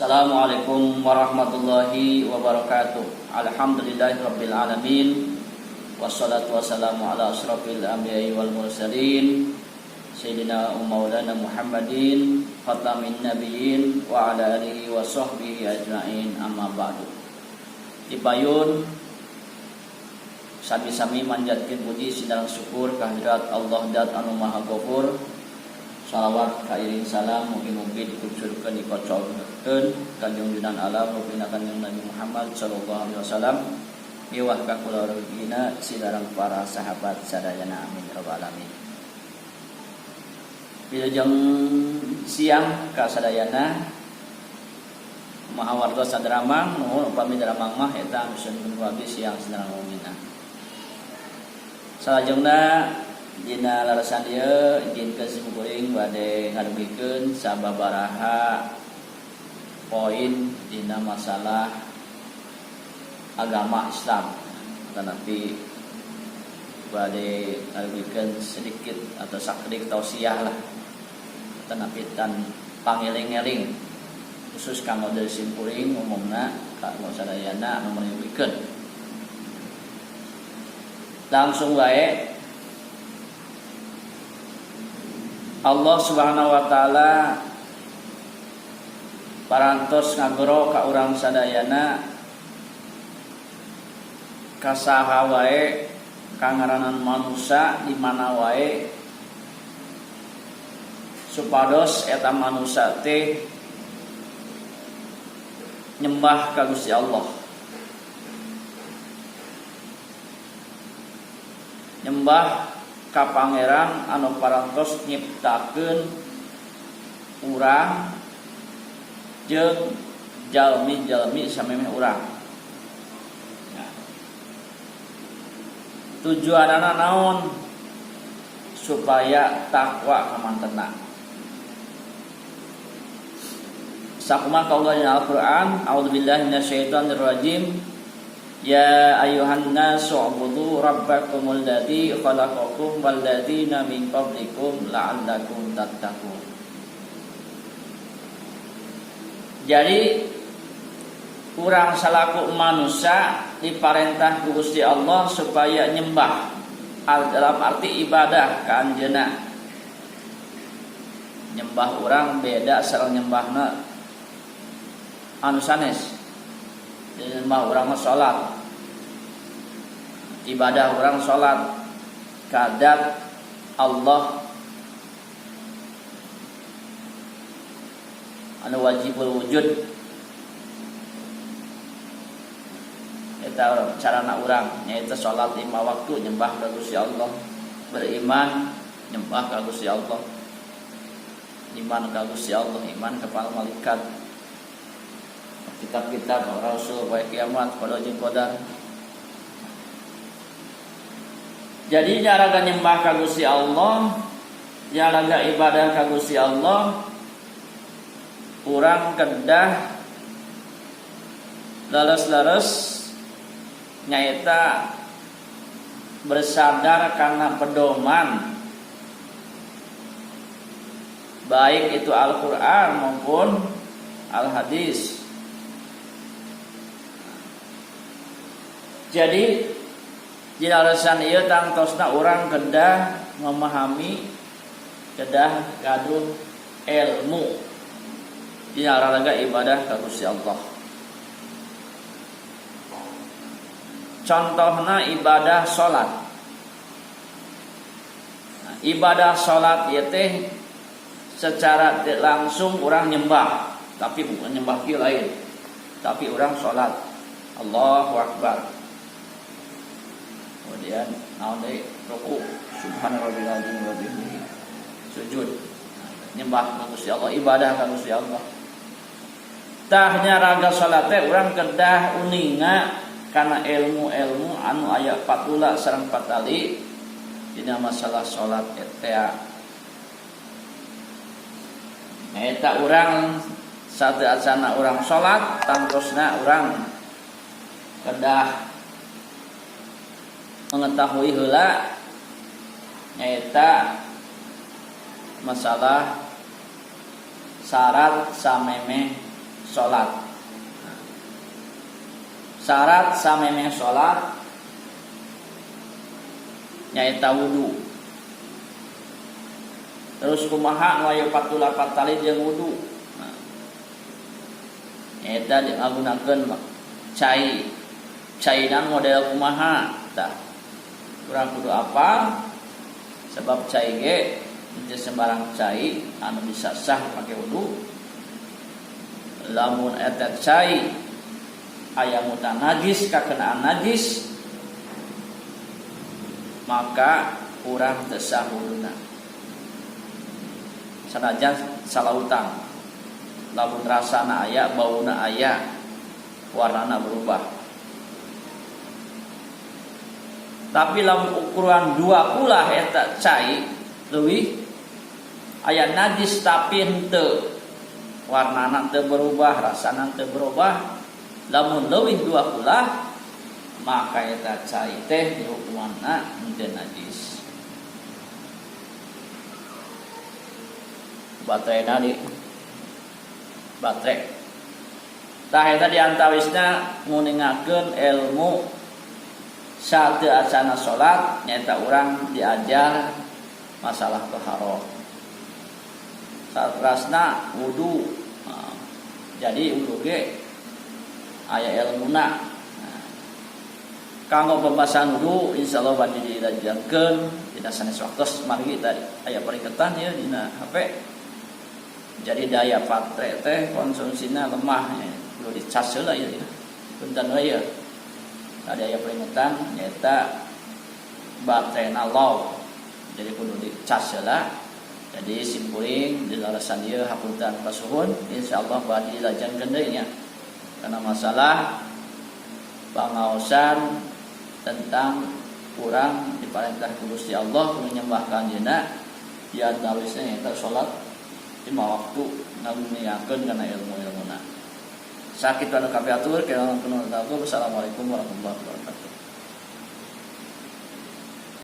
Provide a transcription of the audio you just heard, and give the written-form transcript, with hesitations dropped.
Assalamualaikum warahmatullahi wabarakatuh. Alhamdulillahirabbil alamin. Wassalatu wassalamu ala asyrafil anbiya'i wal mursalin sayyidina maulana Muhammadin khatamin nabiyyin wa ala alihi wa sahbihi ajmain, amma ba'du. Dipayun sami-sami manjatkeun puji sinareng syukur kehadirat Allah Dat anu Maha Ghafur. Salawat kairing salam mugi-mugi dikucurkeun dikocolkeun kanjeng junjungan alam rupina kanjeng Nabi Muhammad sallallahu alaihi wasallam miwah ka kulawargina sidareng para sahabat sadayana, amin ya rabbal alamin. Wilujeng siang ka sadayana maha wartos sadramang nuhun upami dramang mah eta musun wabi siang sadareng mukminah. Salajengna dina larasan ieu izin kuring bade ngadugikeun sababaraha poin dina masalah agama Islam. Tetapi bade ngadugikeun sedikit atau sakdik tausiah lah. Tetapi tan pangeling-eling khusus kanggo dari simkuring umumna kanggo sadayana anu menyebutkeun. Langsung wae Allah Subhanahu wa taala parantos ngagero ka urang sadayana kasaha wae kangaranan manusia di mana wae supados eta manusia teh nyembah ka Gusti Allah, nyembah ka pangeran anu parantos nyiptakeun urang jeung jalmi-jalmi samemeh urang. Nah, tujuanana naon? Supaya takwa kamantena. Sakumaha kaula dina Al-Qur'an, a'udzubillahi minasyaitonir rajim. Ya ayuhan nasu ubudu rabbakumul ladzi khalaqakum wal ladzina min qablikum la'allakum tattaqun. Jadi urang salaku manusia diparentah ku Gusti Allah supaya nyembah dalam arti ibadah ka anjeunna. Nyembah urang beda sareng nyembahna anu sanes. Nyembah urang mah salat. Ibadah orang salat kadat Allah anu wajibul wujud. Eta carana urang nyaeta salat 5 waktu nyembah ka Gusti Allah, beriman nyembah ka Gusti Allah, iman ka Gusti Allah, iman ka para malaikat, kitab-kitab, rasul, wa kiamat, qada jeung qadar. Jadi nyaraga nyembah ka Gusti Allah, nyaraga ibadah ka Gusti Allah, urang kedah leres-leres nyaeta bersandar karena pedoman baik itu Al-Qur'an maupun Al-Hadis. Jadi di alasan ieu tangtosna urang kedah memahami, kedah gaduh ilmu di raraga ibadah ka Gusti Allah. Contohna ibadah salat. Nah, ibadah salat ieu teh secara langsung urang nyembah, tapi bukan nyembah kieu lain. Tapi urang salat. Allahu Akbar. Kemudian naon deui ruku, subhanarabbil azim wa bihamdihi, sujud, nyembah ka Gusti Allah, ibadah ka Gusti Allah. Tah nyaraga salat teh urang kedah uninga kana ilmu-ilmu anu aya patula sareng patali dina masalah salat eta. Eta urang sateasana urang salat tangtosna urang kedah mengetahui heula nyaeta masalah syarat samemeh salat. Syarat samemeh salat nyaeta wudu. Terus kumaha nu aya 48 tali jeung wudu. Nyaeta ngagunakeun cai. Cainan model kumaha tah. Urang kudu apa? Sebab cai ge teu sembarang cai anu bisa sah pake wudu. Lamun eta cai aya mutan najis kakenaan najis maka urang teu sah wuduna. Sanajan salautang. Lamun rasana aya, bauna aya, warnana berubah. Tapi lamun ukuran 20 eta cai leuwih aya najis tapi henteu warnana teu berubah, rasana teu berubah. Lamun leuwih 20 maka eta cai teh dihukumanna henteu najis. Baterai nadi baterai. Tah eta diantawisna nguningakeun ilmu sateu acana salat nyaeta urang diajar masalah taharah. Satrasna wudu. Jadi wudu ge aya ilmuna. Kanggo pembahasan wudu insyaallah bade dilanjutkeun dina sanes waktos mari tadi aya peringatan ya dina HP. Jadi daya baterai teh konsumsina lemah ya. Perlu dicas heula ya. Punten we ya. Tadi aya peringatan nyaeta baterena low. Jadi kudu dicas heula. Jadi simpuring di lalasan ieu hapunten pasuhun insyaallah bade dilanjutkeun deui nya. Karena masalah pangaosan tentang kurang diperintah Gusti Allah menyembah kanjeuna ya dawisna nyaeta salat 5 waktu ngamuniakeun kana ilmu-ilmuna. Sakit anu kabeh atur kana Assalamualaikum warahmatullahi wabarakatuh.